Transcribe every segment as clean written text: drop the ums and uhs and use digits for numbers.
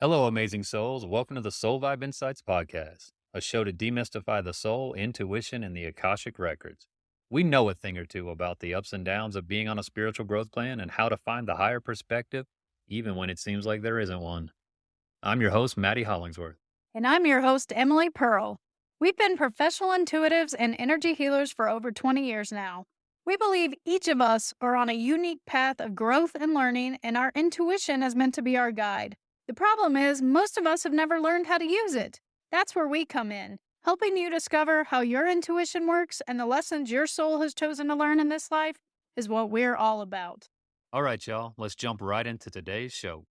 Hello, amazing souls. Welcome to the Soul Vibe Insights Podcast, a show to demystify the soul, intuition, and the Akashic Records. We know a thing or two about the ups and downs of being on a spiritual growth plan and how to find the higher perspective, even when it seems like there isn't one. I'm your host, Maddie Hollingsworth. And I'm your host, Emily Pearl. We've been professional intuitives and energy healers for over 20 years now. We believe each of us are on a unique path of growth and learning, and our intuition is meant to be our guide. The problem is, most of us have never learned how to use it. That's where we come in, helping you discover how your intuition works and the lessons your soul has chosen to learn in this life is what we're all about. All right, y'all, let's jump right into today's show.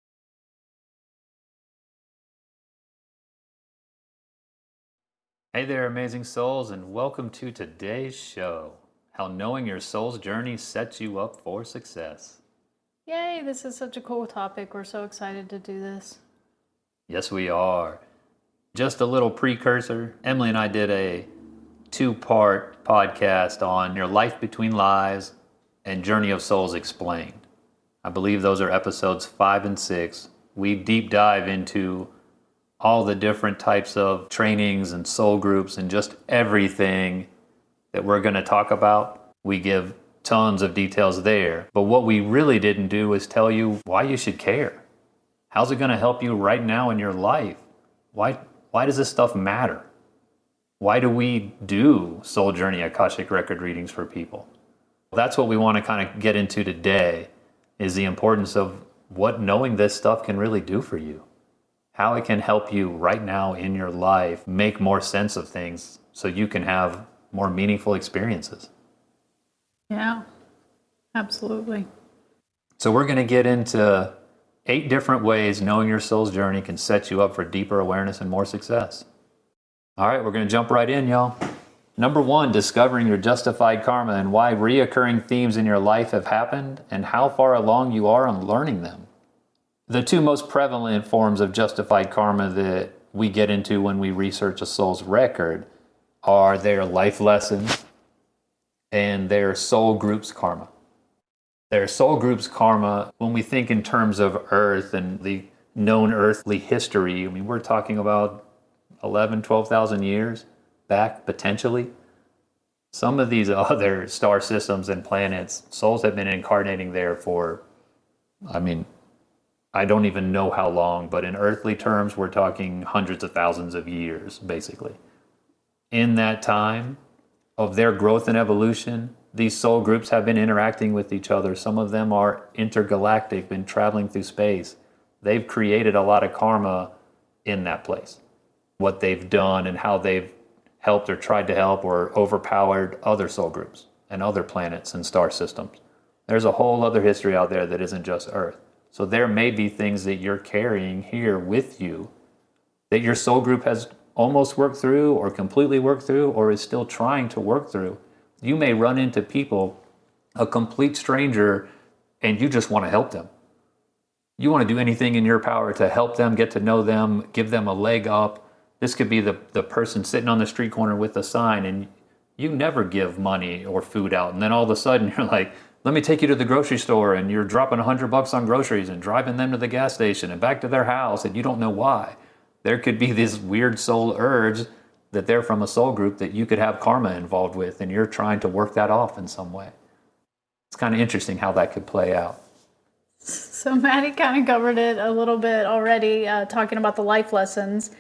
Hey there, amazing souls, and welcome to today's show. How knowing your soul's journey sets you up for success. Yay, this is such a cool topic. We're so excited to do this. Yes, we are. Just a little precursor. Emily and I did a 2-part podcast on Your Life Between Lives and Journey of Souls Explained. I believe those are episodes 5 and 6. We deep dive into all the different types of trainings and soul groups and just everything that we're going to talk about. We give tons of details there. But what we really didn't do is tell you why you should care. How's it going to help you right now in your life? Why does this stuff matter? Why do we do Soul Journey Akashic Record readings for people? That's what we want to kind of get into today, is the importance of what knowing this stuff can really do for you. How it can help you right now in your life make more sense of things so you can have more meaningful experiences. Yeah, absolutely. So we're going to get into 8 different ways knowing your soul's journey can set you up for deeper awareness and more success. All right, we're going to jump right in, y'all. Number 1, discovering your justified karma and why reoccurring themes in your life have happened and how far along you are on learning them. The 2 most prevalent forms of justified karma that we get into when we research a soul's record are their life lessons and their soul group's karma. Their soul group's karma, when we think in terms of Earth and the known earthly history, I mean, we're talking about 11, 12,000 years back, potentially. Some of these other star systems and planets, souls have been incarnating there for, I don't even know how long, but in earthly terms, we're talking hundreds of thousands of years, basically. In that time of their growth and evolution, these soul groups have been interacting with each other. Some of them are intergalactic, been traveling through space. They've created a lot of karma in that place. What they've done and how they've helped or tried to help or overpowered other soul groups and other planets and star systems. There's a whole other history out there that isn't just Earth. So there may be things that you're carrying here with you that your soul group has almost worked through or completely worked through or is still trying to work through. You may run into people, a complete stranger, and you just want to help them. You want to do anything in your power to help them, get to know them, give them a leg up. This could be the person sitting on the street corner with a sign, and you never give money or food out. And then all of a sudden you're like, let me take you to the grocery store, and you're dropping $100 on groceries and driving them to the gas station and back to their house, and you don't know why. There could be this weird soul urge that they're from a soul group that you could have karma involved with, and you're trying to work that off in some way. It's kind of interesting how that could play out. So Maddie kind of covered it a little bit already, talking about the life lessons.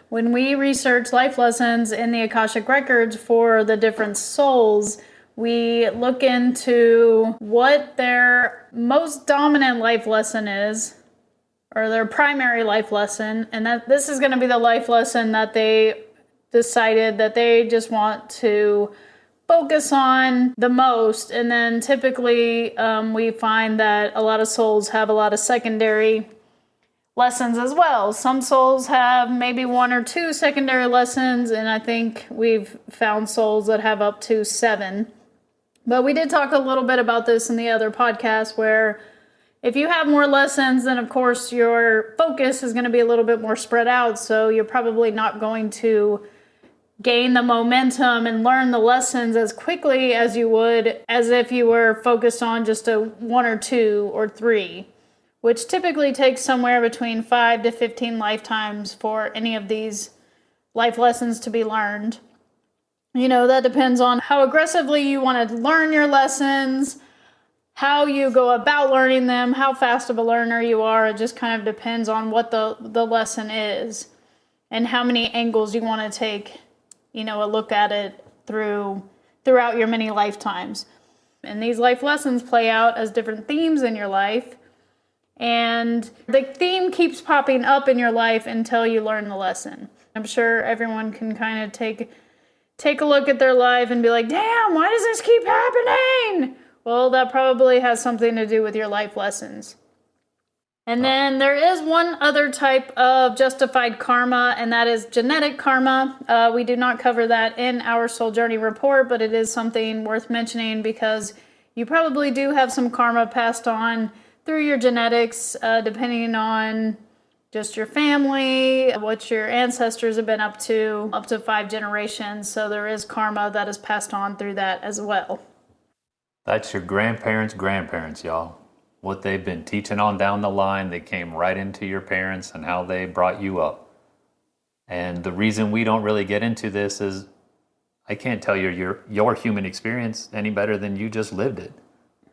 When we research life lessons in the Akashic Records for the different souls, we look into what their most dominant life lesson is, or their primary life lesson, and that this is going to be the life lesson that they decided that they just want to focus on the most. And then typically we find that a lot of souls have a lot of secondary lessons as well. Some souls have maybe 1 or 2 secondary lessons, and I think we've found souls that have up to 7. But we did talk a little bit about this in the other podcast, where if you have more lessons, then of course your focus is going to be a little bit more spread out. So you're probably not going to gain the momentum and learn the lessons as quickly as you would as if you were focused on just a 1 or 2 or 3. which typically takes somewhere between 5 to 15 lifetimes for any of these life lessons to be learned. You know, that depends on how aggressively you want to learn your lessons, how you go about learning them, how fast of a learner you are. It just kind of depends on what the lesson is and how many angles you want to take, you know, a look at it throughout your many lifetimes. And these life lessons play out as different themes in your life. And the theme keeps popping up in your life until you learn the lesson. I'm sure everyone can kind of take a look at their life and be like, damn, why does this keep happening? Well, that probably has something to do with your life lessons. And then there is one other type of justified karma, and that is genetic karma. We do not cover that in our Soul Journey report, but it is something worth mentioning because you probably do have some karma passed on through your genetics, depending on just your family, what your ancestors have been up to 5 generations. So there is karma that is passed on through that as well. That's your grandparents, y'all. What they've been teaching on down the line, they came right into your parents and how they brought you up. And the reason we don't really get into this is I can't tell you your human experience any better than you just lived it.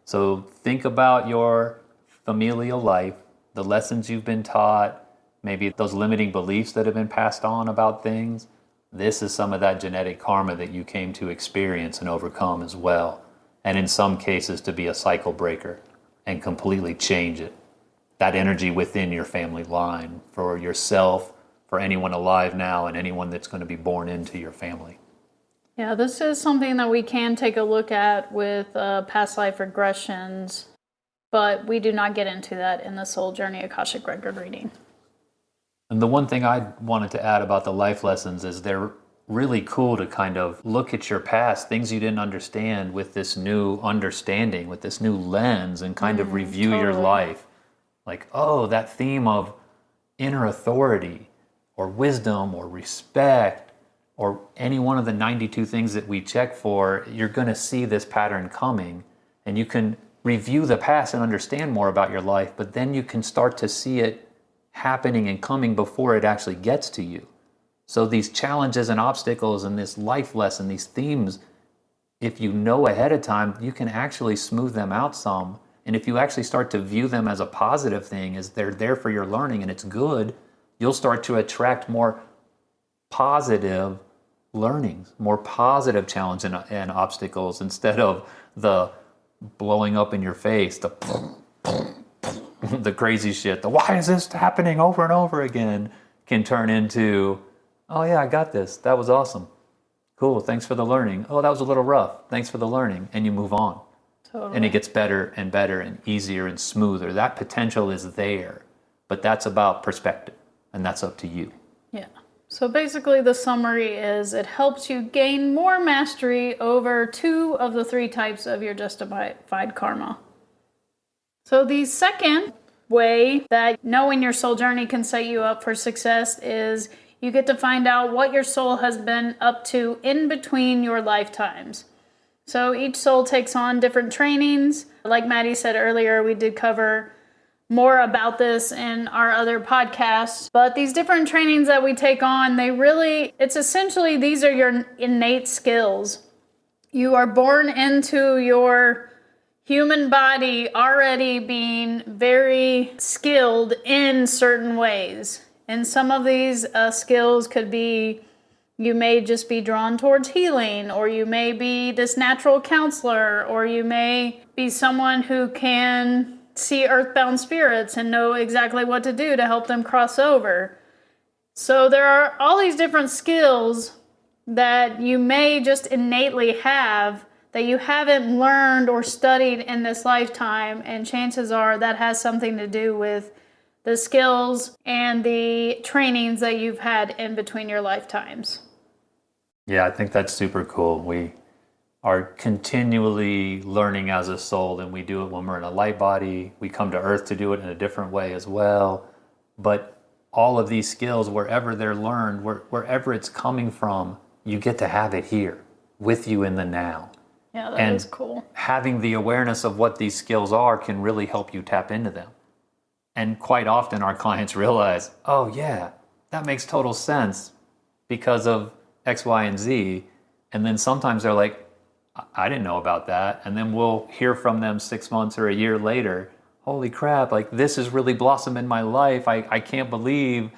So think about your familial life, the lessons you've been taught, maybe those limiting beliefs that have been passed on about things. This is some of that genetic karma that you came to experience and overcome as well. And in some cases to be a cycle breaker and completely change it. That energy within your family line for yourself, for anyone alive now, and anyone that's going to be born into your family. Yeah, this is something that we can take a look at with past life regressions, but we do not get into that in the Soul Journey Akashic Record reading. And the one thing I wanted to add about the life lessons is they're really cool to kind of look at your past, things you didn't understand, with this new understanding, with this new lens, and kind of review your life. Like, oh, that theme of inner authority or wisdom or respect or any one of the 92 things that we check for, you're going to see this pattern coming, and you can review the past and understand more about your life, but then you can start to see it happening and coming before it actually gets to you. So these challenges and obstacles and this life lesson, these themes, if you know ahead of time, you can actually smooth them out some. And if you actually start to view them as a positive thing, as they're there for your learning and it's good, you'll start to attract more positive learnings, more positive challenges and obstacles, instead of the blowing up in your face, the crazy shit, the why is this happening over and over again, can turn into, oh yeah, I got this. That was awesome. Cool, thanks for the learning. Oh, that was a little rough. Thanks for the learning. And you move on. Totally. And it gets better and better and easier and smoother. That potential is there, but that's about perspective, and that's up to you. Yeah. So basically the summary is it helps you gain more mastery over 2 of the 3 types of your justified karma. So the second way that knowing your soul journey can set you up for success is you get to find out what your soul has been up to in between your lifetimes. So each soul takes on different trainings. Like Maddie said earlier, we did cover more about this in our other podcasts. But these different trainings that we take on, it's essentially, these are your innate skills. You are born into your human body already being very skilled in certain ways. And some of these skills could be, you may just be drawn towards healing, or you may be this natural counselor, or you may be someone who can see earthbound spirits and know exactly what to do to help them cross over. So there are all these different skills that you may just innately have that you haven't learned or studied in this lifetime, and chances are that has something to do with the skills and the trainings that you've had in between your lifetimes. Yeah, I think that's super cool. We are continually learning as a soul, and we do it when we're in a light body. We come to Earth to do it in a different way as well. But all of these skills, wherever they're learned, wherever it's coming from, you get to have it here with you in the now. Yeah, that is cool. Having the awareness of what these skills are can really help you tap into them. And quite often our clients realize, oh yeah, that makes total sense because of X, Y, and Z. And then sometimes they're like, I didn't know about that. And then we'll hear from them 6 months or a year later, holy crap, like this has really blossomed in my life. I can't believe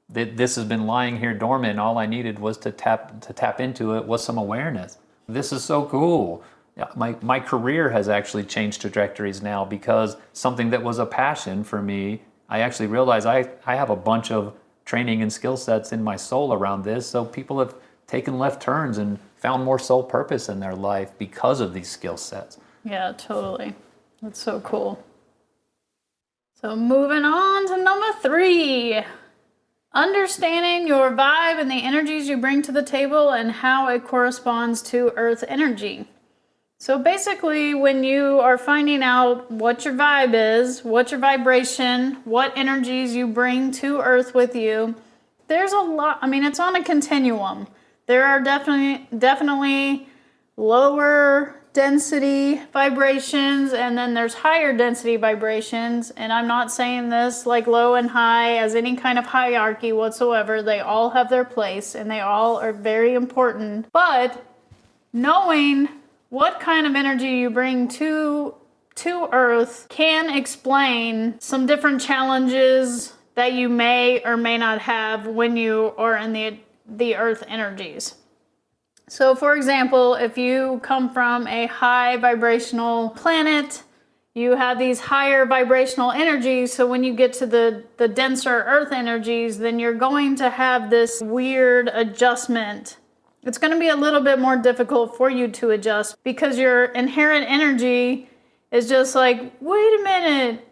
that this has been lying here dormant and all I needed was to tap into it was some awareness. This is so cool. Yeah, my career has actually changed trajectories now because something that was a passion for me, I actually realized I have a bunch of training and skill sets in my soul around this. So people have taken left turns and found more soul purpose in their life because of these skill sets. Yeah, totally. That's so cool. So moving on to number 3. Understanding your vibe and the energies you bring to the table and how it corresponds to earth energy. So basically, when you are finding out what your vibe is, what your vibration, what energies you bring to earth with you, there's a lot. I mean, it's on a continuum. There are definitely lower density vibrations, and then there's higher density vibrations. And I'm not saying this like low and high as any kind of hierarchy whatsoever. They all have their place and they all are very important. But knowing what kind of energy you bring to earth can explain some different challenges that you may or may not have when you are in the earth energies. So for example, if you come from a high vibrational planet, you have these higher vibrational energies. So when you get to the denser earth energies, then you're going to have this weird adjustment. It's going to be a little bit more difficult for you to adjust because your inherent energy is just like, wait a minute,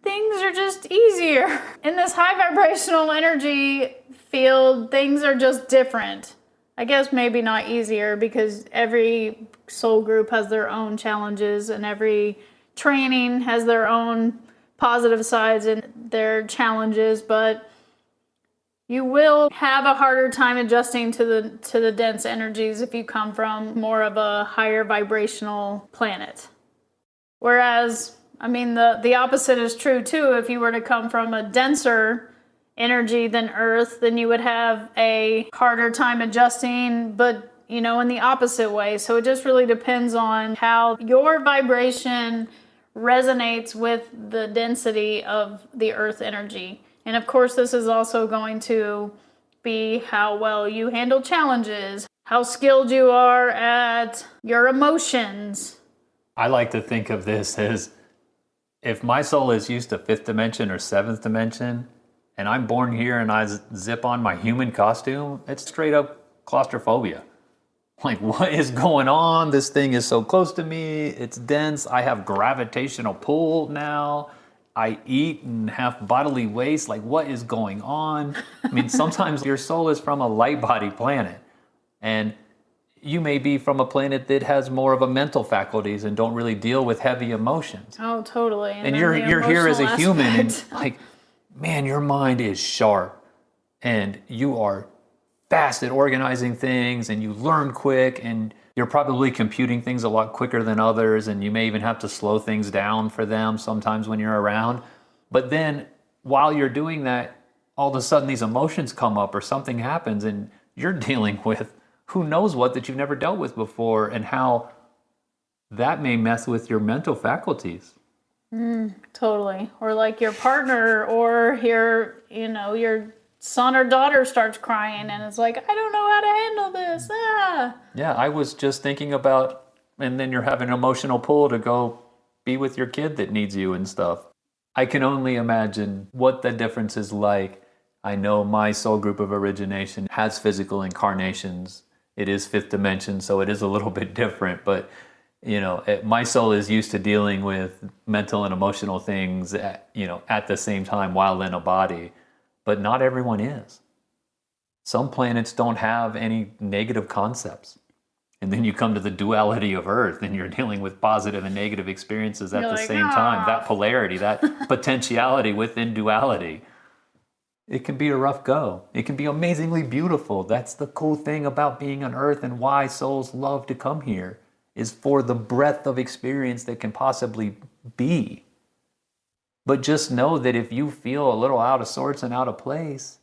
things are just easier. In this high vibrational energy field, things are just different. I guess maybe not easier because every soul group has their own challenges and every training has their own positive sides and their challenges, but you will have a harder time adjusting to the dense energies if you come from more of a higher vibrational planet. Whereas, I mean, the opposite is true too. If you were to come from a denser energy than Earth, then you would have a harder time adjusting, but in the opposite way. So it just really depends on how your vibration resonates with the density of the Earth energy. And of course, this is also going to be how well you handle challenges, how skilled you are at your emotions. I like to think of this as if my soul is used to 5th dimension or 7th dimension, and I'm born here and I zip on my human costume, it's straight up claustrophobia. Like, what is going on? This thing is so close to me. It's dense. I have gravitational pull now. I eat and have bodily waste. Like, what is going on? I mean, sometimes your soul is from a light body planet, and you may be from a planet that has more of a mental faculties and don't really deal with heavy emotions. Oh, totally. And you're here as a human, and like, man, your mind is sharp, and you are fast at organizing things, and you learn quick, and you're probably computing things a lot quicker than others, and you may even have to slow things down for them sometimes when you're around. But then while you're doing that, all of a sudden these emotions come up or something happens, and you're dealing with who knows what that you've never dealt with before, and how that may mess with your mental faculties. Totally. Or like your partner or your son or daughter starts crying and it's like, I don't know how to handle this. Yeah, I was just thinking about, and then you're having an emotional pull to go be with your kid that needs you and stuff. I can only imagine what the difference is like. I know my soul group of origination has physical incarnations. It is 5th dimension, so it is a little bit different, but my soul is used to dealing with mental and emotional things at the same time while in a body. But not everyone is. Some planets don't have any negative concepts. And then you come to the duality of Earth and you're dealing with positive and negative experiences at the same time. That polarity, that potentiality within duality. It can be a rough go. It can be amazingly beautiful. That's the cool thing about being on Earth and why souls love to come here, is for the breadth of experience that can possibly be. But just know that if you feel a little out of sorts and out of place,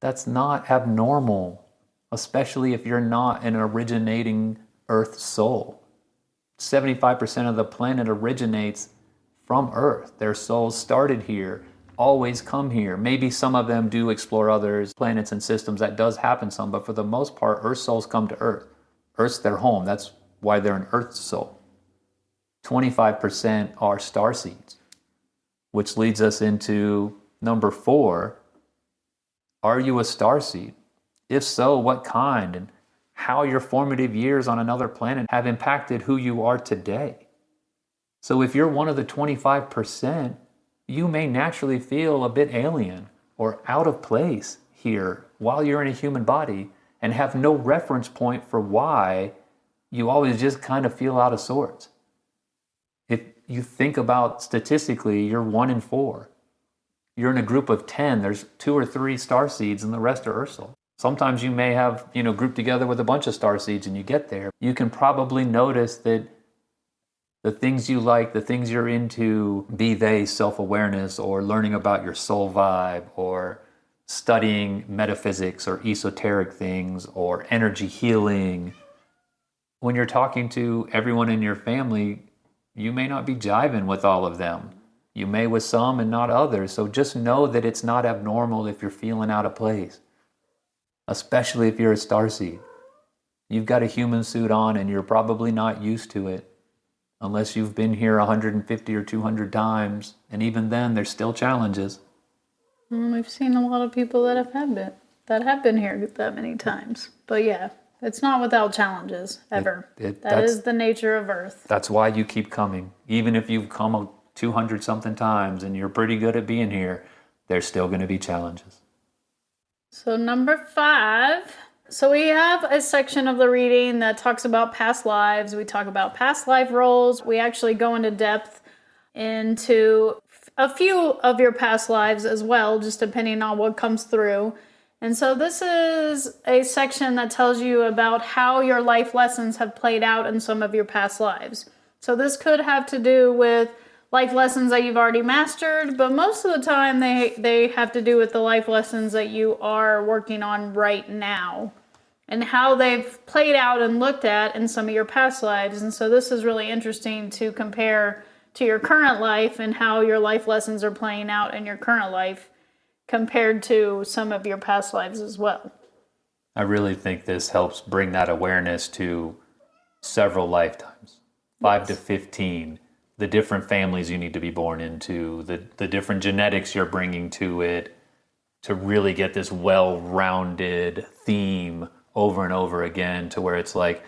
that's not abnormal, especially if you're not an originating Earth soul. 75% of the planet originates from Earth. Their souls started here, always come here. Maybe some of them do explore others, planets and systems. That does happen some, but for the most part, Earth souls come to Earth. Earth's their home. That's why they're an Earth soul. 25% are starseeds, which leads us into number 4. Are you a starseed? If so, what kind? And how your formative years on another planet have impacted who you are today. So if you're one of the 25%, you may naturally feel a bit alien or out of place here while you're in a human body and have no reference point for why you always just kind of feel out of sorts. If you think about statistically, you're 1 in 4. You're in a group of 10, there's 2 or 3 starseeds and the rest are Earth souls. Sometimes you may have, grouped together with a bunch of starseeds and you get there. You can probably notice that the things you like, the things you're into, be they self-awareness or learning about your soul vibe or studying metaphysics or esoteric things or energy healing. When you're talking to everyone in your family, you may not be jiving with all of them. You may with some and not others. So just know that it's not abnormal if you're feeling out of place, especially if you're a starseed. You've got a human suit on and you're probably not used to it unless you've been here 150 or 200 times. And even then, there's still challenges. We've seen a lot of people that have been here that many times. But yeah, it's not without challenges, ever. That is the nature of Earth. That's why you keep coming. Even if you've come 200-something times and you're pretty good at being here, there's still going to be challenges. So number 5. So we have a section of the reading that talks about past lives. We talk about past life roles. We actually go into depth into a few of your past lives as well, just depending on what comes through. And so this is a section that tells you about how your life lessons have played out in some of your past lives. So this could have to do with life lessons that you've already mastered, but most of the time they have to do with the life lessons that you are working on right now and how they've played out and looked at in some of your past lives. And so this is really interesting to compare to your current life and how your life lessons are playing out in your current life compared to some of your past lives as well. I really think this helps bring that awareness to several lifetimes, 5 to 15. The different families you need to be born into, the different genetics you're bringing to it, to really get this well-rounded theme over and over again to where it's like,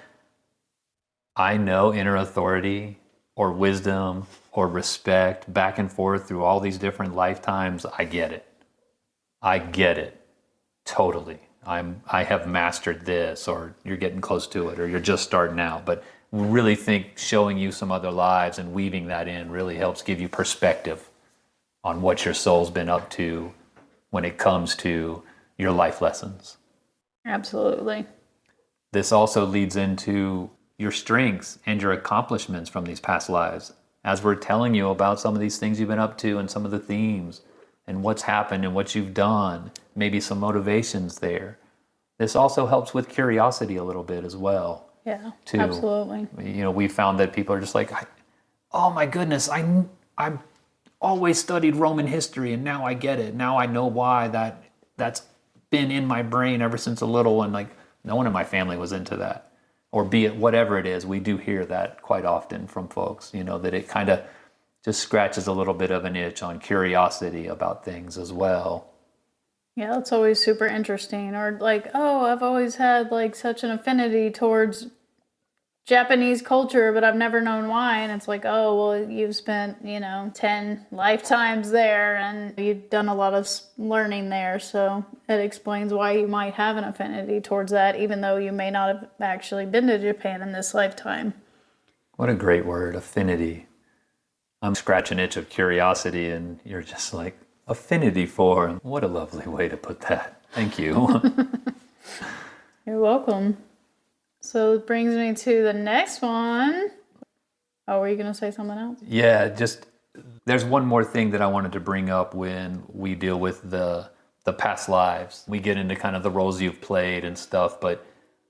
I know inner authority or wisdom or respect back and forth through all these different lifetimes. I get it. Totally. I have mastered this, or you're getting close to it, or you're just starting out. But really think showing you some other lives and weaving that in really helps give you perspective on what your soul's been up to when it comes to your life lessons. Absolutely. This also leads into your strengths and your accomplishments from these past lives. As we're telling you about some of these things you've been up to and some of the themes and what's happened and what you've done, maybe some motivations there. This also helps with curiosity a little bit as well. Yeah, too. absolutely. We found that people are just like, oh my goodness, I've always studied Roman history and now I get it. Now I know why that's been in my brain ever since a little, and like no one in my family was into that. Or be it whatever it is, we do hear that quite often from folks, that it kind of just scratches a little bit of an itch on curiosity about things as well. Yeah, that's always super interesting. Or like, oh, I've always had like such an affinity towards Japanese culture, but I've never known why. And it's like, oh, well, you've spent, 10 lifetimes there and you've done a lot of learning there. So it explains why you might have an affinity towards that, even though you may not have actually been to Japan in this lifetime. What a great word, affinity. I'm scratching an itch of curiosity and you're just like, affinity for. What a lovely way to put that. Thank you. You're welcome. So it brings me to the next one. Oh, were you going to say something else? Yeah, just There's one more thing that I wanted to bring up when we deal with the past lives. We get into kind of the roles you've played and stuff, but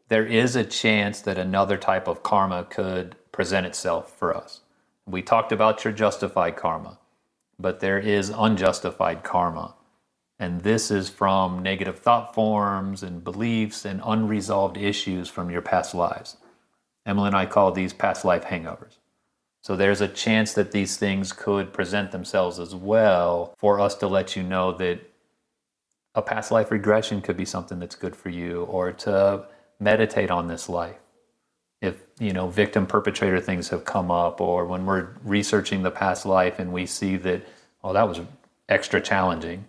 there is a chance that another type of karma could present itself for us. We talked about your justified karma, but there is unjustified karma. And this is from negative thought forms and beliefs and unresolved issues from your past lives. Emily and I call these past life hangovers. So there's a chance that these things could present themselves as well for us to let you know that a past life regression could be something that's good for you, or to meditate on this life. If, victim perpetrator things have come up, or when we're researching the past life and we see that, oh, that was extra challenging,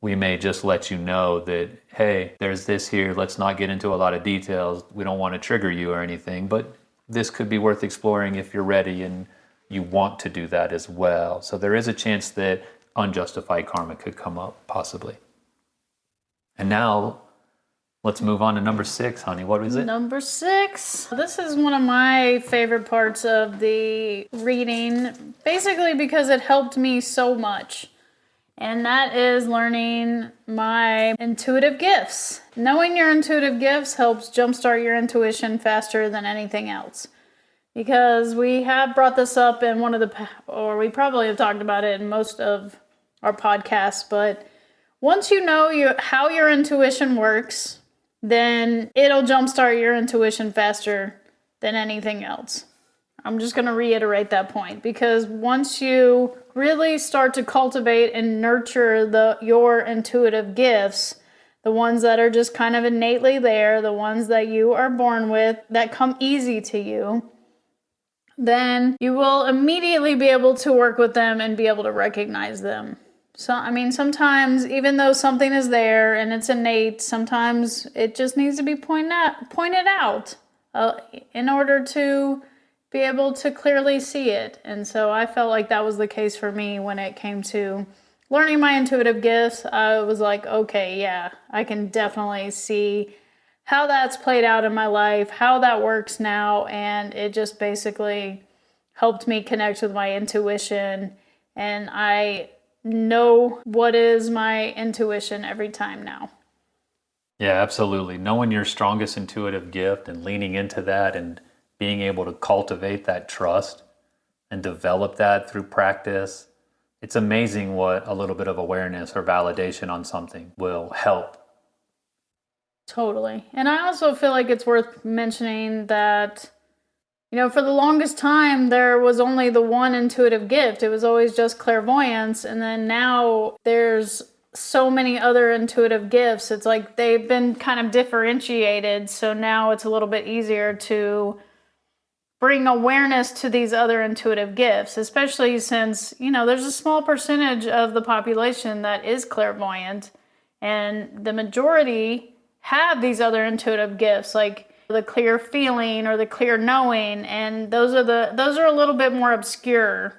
we may just let you know that, hey, there's this here. Let's not get into a lot of details. We don't want to trigger you or anything, but this could be worth exploring if you're ready and you want to do that as well. So there is a chance that unjustified karma could come up, possibly. And now let's move on to number 6, honey. What is it? Number 6. This is one of my favorite parts of the reading, basically because it helped me so much. And that is learning my intuitive gifts. Knowing your intuitive gifts helps jumpstart your intuition faster than anything else. Because we have brought this up in or we probably have talked about it in most of our podcasts, but once you know how your intuition works, then it'll jumpstart your intuition faster than anything else. I'm just going to reiterate that point, because once you really start to cultivate and nurture your intuitive gifts, the ones that are just kind of innately there, the ones that you are born with, that come easy to you, then you will immediately be able to work with them and be able to recognize them. So, sometimes even though something is there and it's innate, sometimes it just needs to be pointed out in order to be able to clearly see it. And so I felt like that was the case for me when it came to learning my intuitive gifts. I was like, okay, yeah, I can definitely see how that's played out in my life, how that works now. And it just basically helped me connect with my intuition. And I know what is my intuition every time now. Yeah, absolutely. Knowing your strongest intuitive gift and leaning into that and being able to cultivate that trust and develop that through practice. It's amazing what a little bit of awareness or validation on something will help. Totally. And I also feel like it's worth mentioning that, for the longest time, there was only the one intuitive gift. It was always just clairvoyance. And then now there's so many other intuitive gifts. It's like they've been kind of differentiated. So now it's a little bit easier to bring awareness to these other intuitive gifts, especially since, there's a small percentage of the population that is clairvoyant, and the majority have these other intuitive gifts, like the clear feeling or the clear knowing, and those are a little bit more obscure,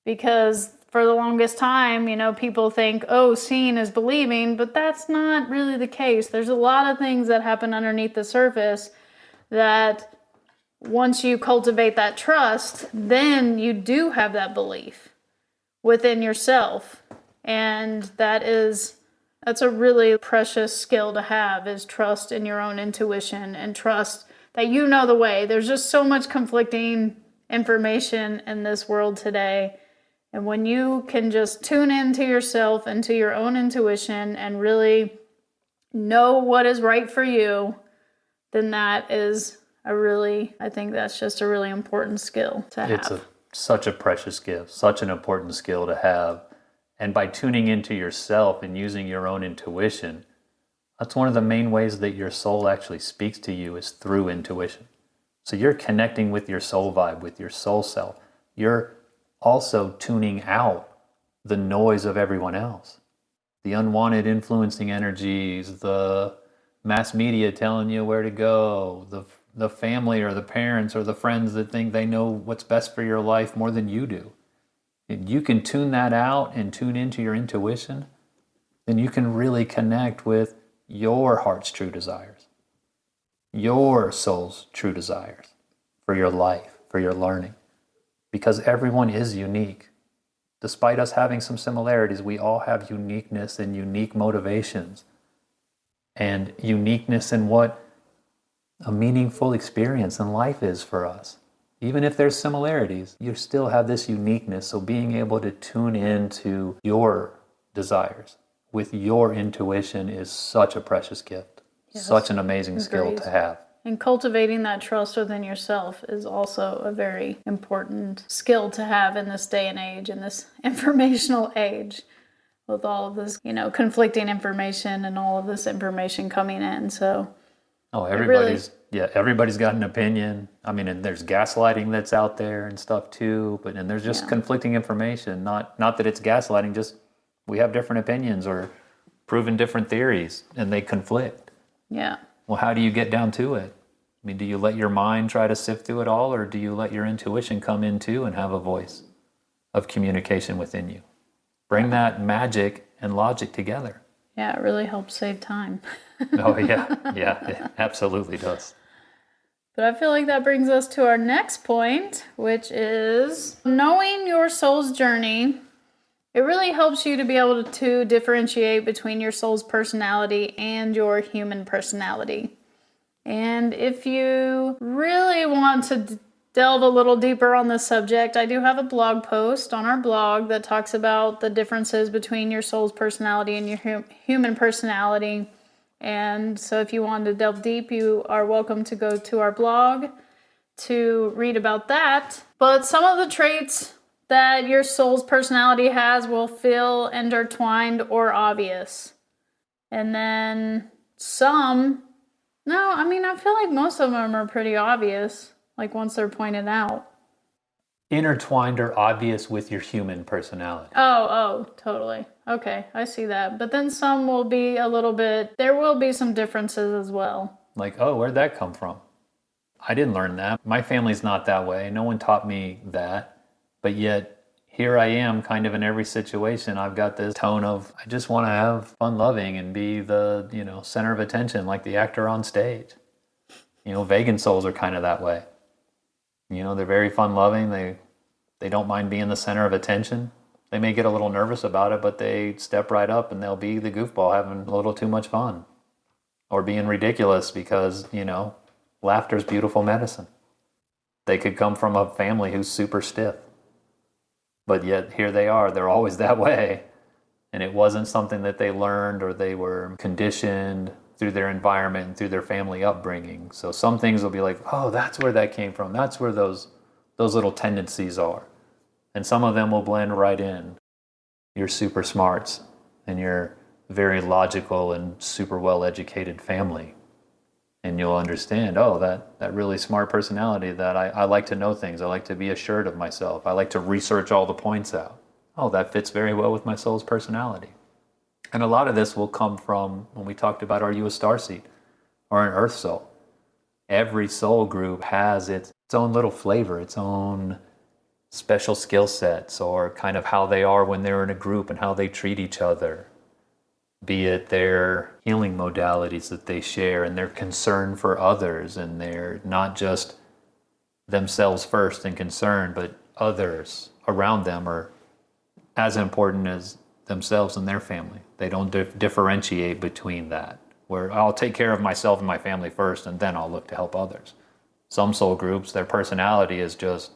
because for the longest time, people think, oh, seeing is believing, but that's not really the case. There's a lot of things that happen underneath the surface that once you cultivate that trust, then you do have that belief within yourself. And that's a really precious skill to have, is trust in your own intuition and trust that you know the way. There's just so much conflicting information in this world today. And when you can just tune into yourself, into your own intuition, and really know what is right for you, then that is I think that's just a really important skill to have. It's such a precious gift, such an important skill to have. And by tuning into yourself and using your own intuition, that's one of the main ways that your soul actually speaks to you, is through intuition. So you're connecting with your soul vibe, with your soul self. You're also tuning out the noise of everyone else. The unwanted influencing energies, the mass media telling you where to go, the family or the parents or the friends that think they know what's best for your life more than you do. If you can tune that out and tune into your intuition, then you can really connect with your heart's true desires, your soul's true desires for your life, for your learning. Because everyone is unique. Despite us having some similarities, we all have uniqueness and unique motivations and uniqueness in what a meaningful experience in life is for us. Even if there's similarities, you still have this uniqueness. So being able to tune into your desires with your intuition is such a precious gift, such an amazing skill to have. And cultivating that trust within yourself is also a very important skill to have in this day and age, in this informational age, with all of this, conflicting information and all of this information coming in. So, everybody's got an opinion. I mean, and there's gaslighting that's out there and stuff too. And there's just conflicting information. Not that it's gaslighting, just we have different opinions or proven different theories, and they conflict. Yeah. Well, how do you get down to it? I mean, do you let your mind try to sift through it all, or do you let your intuition come in too and have a voice of communication within you? Bring that magic and logic together. Yeah, it really helps save time. Oh, yeah. Yeah, it absolutely does. But I feel like that brings us to our next point, which is knowing your soul's journey. It really helps you to be able to differentiate between your soul's personality and your human personality. And if you really want to delve a little deeper on this subject, I do have a blog post on our blog that talks about the differences between your soul's personality and your human personality. And so if you want to delve deep, you are welcome to go to our blog to read about that. But some of the traits that your soul's personality has will feel intertwined or obvious. And then I feel like most of them are pretty obvious, like once they're pointed out. Intertwined or obvious with your human personality. Oh, totally. Okay, I see that. But then some will be there will be some differences as well. Like, where'd that come from? I didn't learn that. My family's not that way. No one taught me that. But yet, here I am kind of in every situation. I've got this tone of, I just want to have fun loving and be the, center of attention like the actor on stage. Vegan souls are kind of that way. They're very fun loving. They don't mind being the center of attention. They may get a little nervous about it, but they step right up and they'll be the goofball having a little too much fun. Or being ridiculous because, laughter's beautiful medicine. They could come from a family who's super stiff. But yet here they are, they're always that way. And it wasn't something that they learned or they were conditioned through their environment and through their family upbringing. So some things will be like, that's where that came from. That's where those little tendencies are. And some of them will blend right in. Your super smarts and your very logical and super well-educated family. And you'll understand, that really smart personality that I like to know things. I like to be assured of myself. I like to research all the points out. That fits very well with my soul's personality. And a lot of this will come from when we talked about, are you a starseed or an earth soul? Every soul group has its own little flavor, its own special skill sets, or kind of how they are when they're in a group and how they treat each other. Be it their healing modalities that they share and their concern for others, and they're not just themselves first and concerned, but others around them are as important as themselves and their family. They don't differentiate between that, where I'll take care of myself and my family first and then I'll look to help others. Some soul groups, their personality is just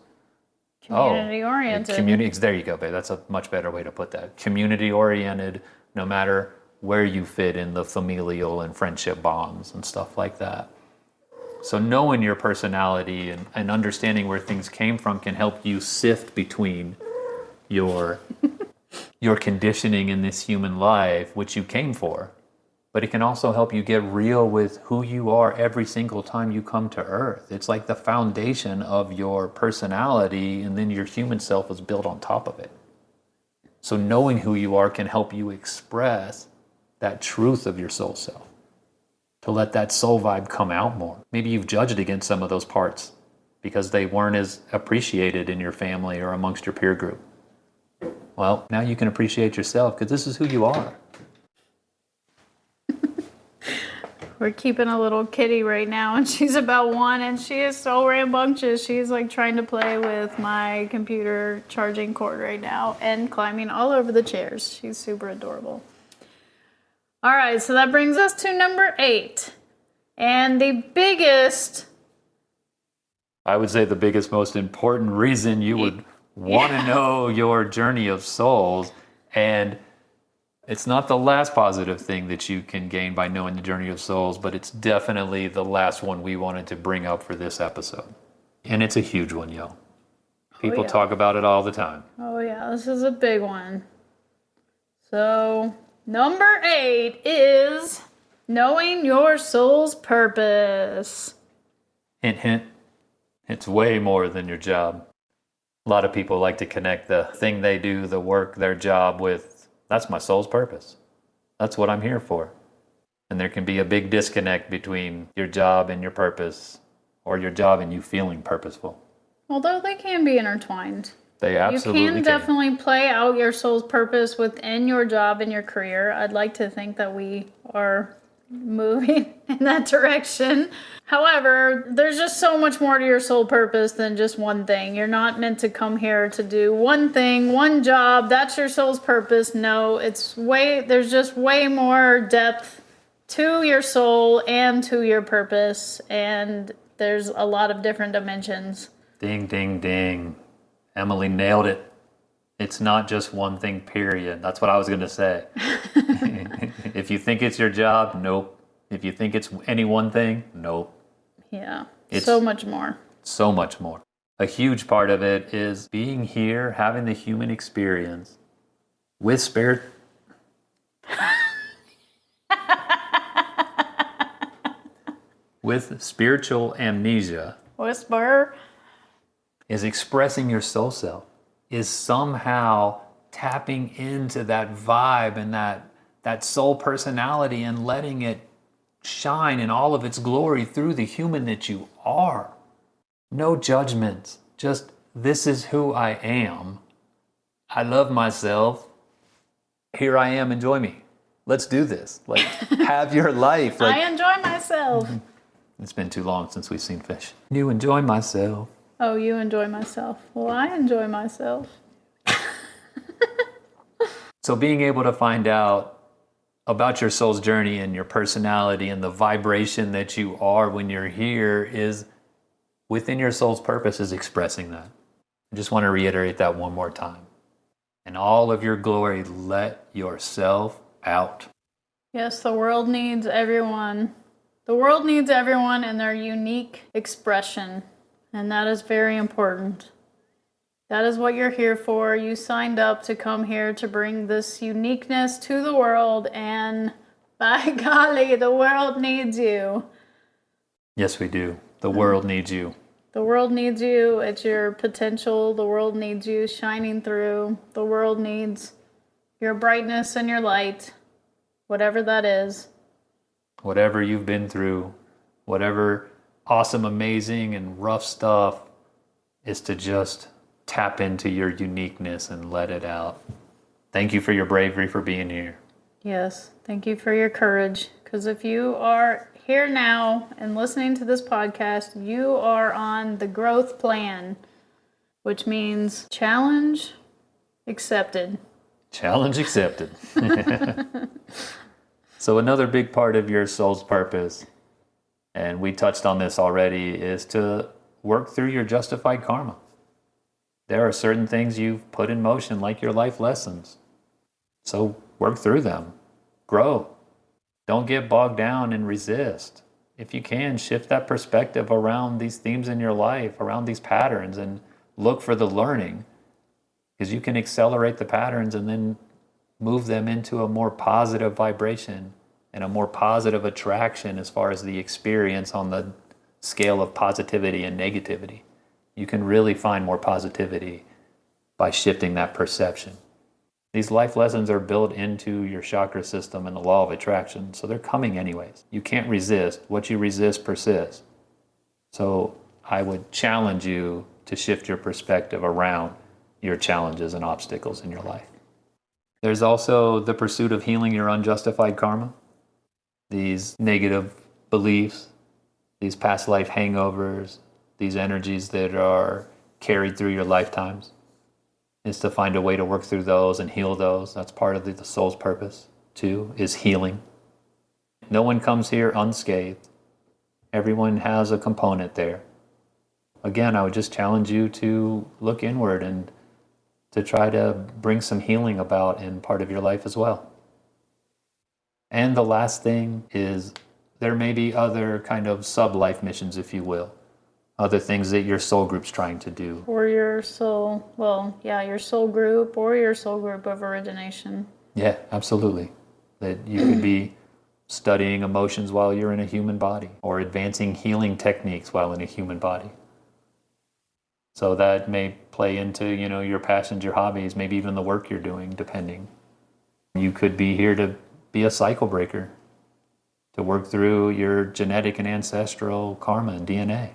community oriented. There you go, babe. That's a much better way to put that. Community oriented, no matter where you fit in the familial and friendship bonds and stuff like that. So knowing your personality and understanding where things came from can help you sift between your conditioning in this human life, which you came for. But it can also help you get real with who you are every single time you come to Earth. It's like the foundation of your personality, and then your human self is built on top of it. So knowing who you are can help you express that truth of your soul self, to let that soul vibe come out more. Maybe you've judged against some of those parts because they weren't as appreciated in your family or amongst your peer group. Well, now you can appreciate yourself because this is who you are. We're keeping a little kitty right now, and she's about 1, and she is so rambunctious. She's like trying to play with my computer charging cord right now and climbing all over the chairs. She's super adorable. All right, so that brings us to number 8. And the biggest... I would say the biggest, most important reason you would want to know your journey of souls, and it's not the last positive thing that you can gain by knowing the journey of souls, but it's definitely the last one we wanted to bring up for this episode. And it's a huge one, yo. People talk about it all the time. Oh, yeah, this is a big one. So, number 8 is knowing your soul's purpose. Hint, hint. It's way more than your job. A lot of people like to connect the thing they do, the work, their job with, that's my soul's purpose. That's what I'm here for. And there can be a big disconnect between your job and your purpose, or your job and you feeling purposeful. Although they can be intertwined. They absolutely You can definitely play out your soul's purpose within your job and your career. I'd like to think that we are moving in that direction. However, there's just so much more to your soul purpose than just one thing. You're not meant to come here to do one thing, one job. That's your soul's purpose. No, there's just way more depth to your soul and to your purpose. And there's a lot of different dimensions. Ding, ding, ding. Emily nailed it. It's not just one thing, period. That's what I was going to say. If you think it's your job, nope. If you think it's any one thing, nope. Yeah, it's so much more. So much more. A huge part of it is being here, having the human experience with spirit. With spiritual amnesia. Whisper. Is expressing your soul self. Is somehow tapping into that vibe and that soul personality and letting it shine in all of its glory through the human that you are. No judgments. Just, this is who I am. I love myself. Here I am. Enjoy me. Let's do this. Like, have your life. Like, I enjoy myself. It's been too long since we've seen fish. You enjoy myself. Oh, you enjoy myself. Well, I enjoy myself. So being able to find out about your soul's journey and your personality and the vibration that you are when you're here is within your soul's purpose is expressing that. I just want to reiterate that one more time. In all of your glory, let yourself out. Yes, the world needs everyone. The world needs everyone in their unique expression. And that is very important. That is what you're here for. You signed up to come here to bring this uniqueness to the world, and by golly, the world needs you. Yes, we do. The world needs you. The world needs you. It's your potential. The world needs you shining through. The world needs your brightness and your light, whatever that is. Whatever you've been through, whatever awesome, amazing, and rough stuff, is to just tap into your uniqueness and let it out. Thank you for your bravery for being here. Yes, thank you for your courage. Because if you are here now and listening to this podcast, you are on the growth plan, which means challenge accepted. Challenge accepted. So another big part of your soul's purpose, and we touched on this already, is to work through your justified karma. There are certain things you've put in motion, like your life lessons. So work through them. Grow. Don't get bogged down and resist. If you can, shift that perspective around these themes in your life, around these patterns, and look for the learning. Because you can accelerate the patterns and then move them into a more positive vibration and a more positive attraction as far as the experience on the scale of positivity and negativity. You can really find more positivity by shifting that perception. These life lessons are built into your chakra system and the law of attraction, so they're coming anyways. You can't resist. What you resist persists. So I would challenge you to shift your perspective around your challenges and obstacles in your life. There's also the pursuit of healing your unjustified karma. These negative beliefs, these past life hangovers, these energies that are carried through your lifetimes, is to find a way to work through those and heal those. That's part of the soul's purpose, too, is healing. No one comes here unscathed. Everyone has a component there. Again, I would just challenge you to look inward and to try to bring some healing about in part of your life as well. And the last thing is there may be other kind of sub-life missions, if you will, other things that your soul group's trying to do. Or your soul, your soul group or your soul group of origination. Yeah, absolutely. That you could be studying emotions while you're in a human body, or advancing healing techniques while in a human body. So that may play into, your passions, your hobbies, maybe even the work you're doing, depending. You could be here to be a cycle breaker, to work through your genetic and ancestral karma and DNA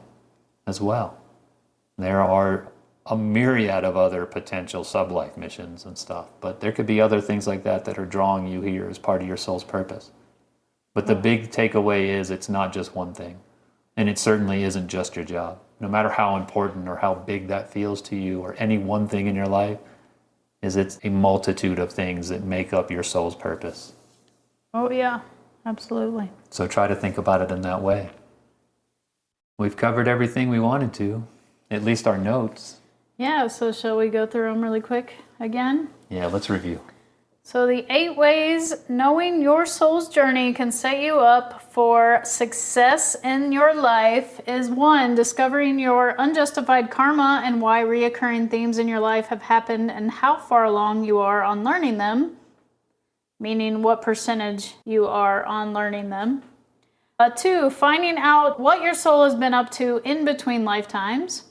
as well. There are a myriad of other potential sub-life missions and stuff, but there could be other things like that that are drawing you here as part of your soul's purpose. But the big takeaway is it's not just one thing, and it certainly isn't just your job. No matter how important or how big that feels to you, or any one thing in your life, it's a multitude of things that make up your soul's purpose. Oh yeah, absolutely. So try to think about it in that way. We've covered everything we wanted to, at least our notes. Yeah, so shall we go through them really quick again? Yeah, let's review. So the 8 ways knowing your soul's journey can set you up for success in your life is 1, discovering your unjustified karma and why reoccurring themes in your life have happened and how far along you are on learning them, meaning what percentage you are on learning them. 2, finding out what your soul has been up to in between lifetimes.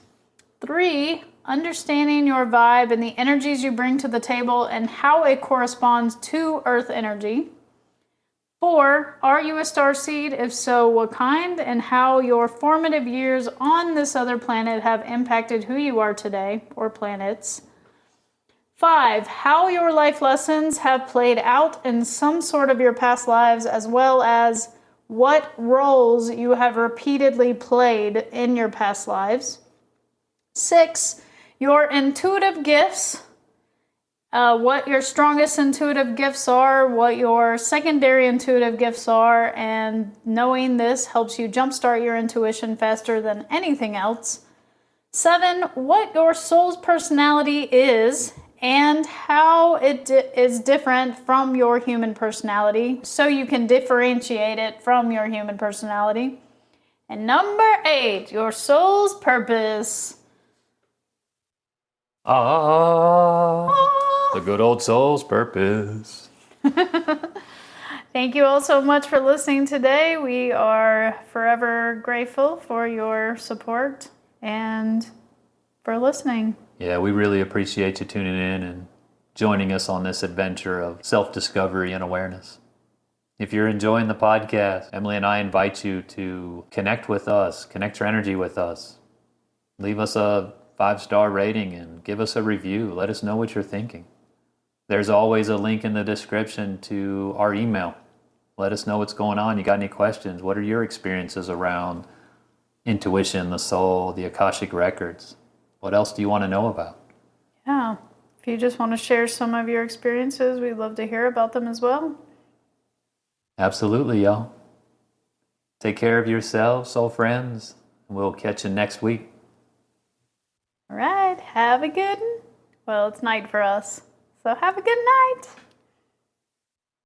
3, understanding your vibe and the energies you bring to the table and how it corresponds to Earth energy. 4, are you a starseed? If so, what kind? And how your formative years on this other planet have impacted who you are today, or planets. 5, how your life lessons have played out in some sort of your past lives, as well as what roles you have repeatedly played in your past lives. 6, your intuitive gifts, what your strongest intuitive gifts are, what your secondary intuitive gifts are, and knowing this helps you jumpstart your intuition faster than anything else. 7, what your soul's personality is and how it is different from your human personality, so you can differentiate it from your human personality. And number 8, your soul's purpose. The good old soul's purpose. Thank you all so much for listening today. We are forever grateful for your support and for listening. Yeah, we really appreciate you tuning in and joining us on this adventure of self-discovery and awareness. If you're enjoying the podcast, Emily and I invite you to connect with us, connect your energy with us. Leave us a 5-star rating and give us a review. Let us know what you're thinking. There's always a link in the description to our email. Let us know what's going on. You got any questions? What are your experiences around intuition, the soul, the Akashic Records? What else do you want to know about? Yeah, if you just want to share some of your experiences, we'd love to hear about them as well. Absolutely, y'all. Take care of yourselves, soul friends, and we'll catch you next week. All right, have a good one. Well, it's night for us, so have a good night.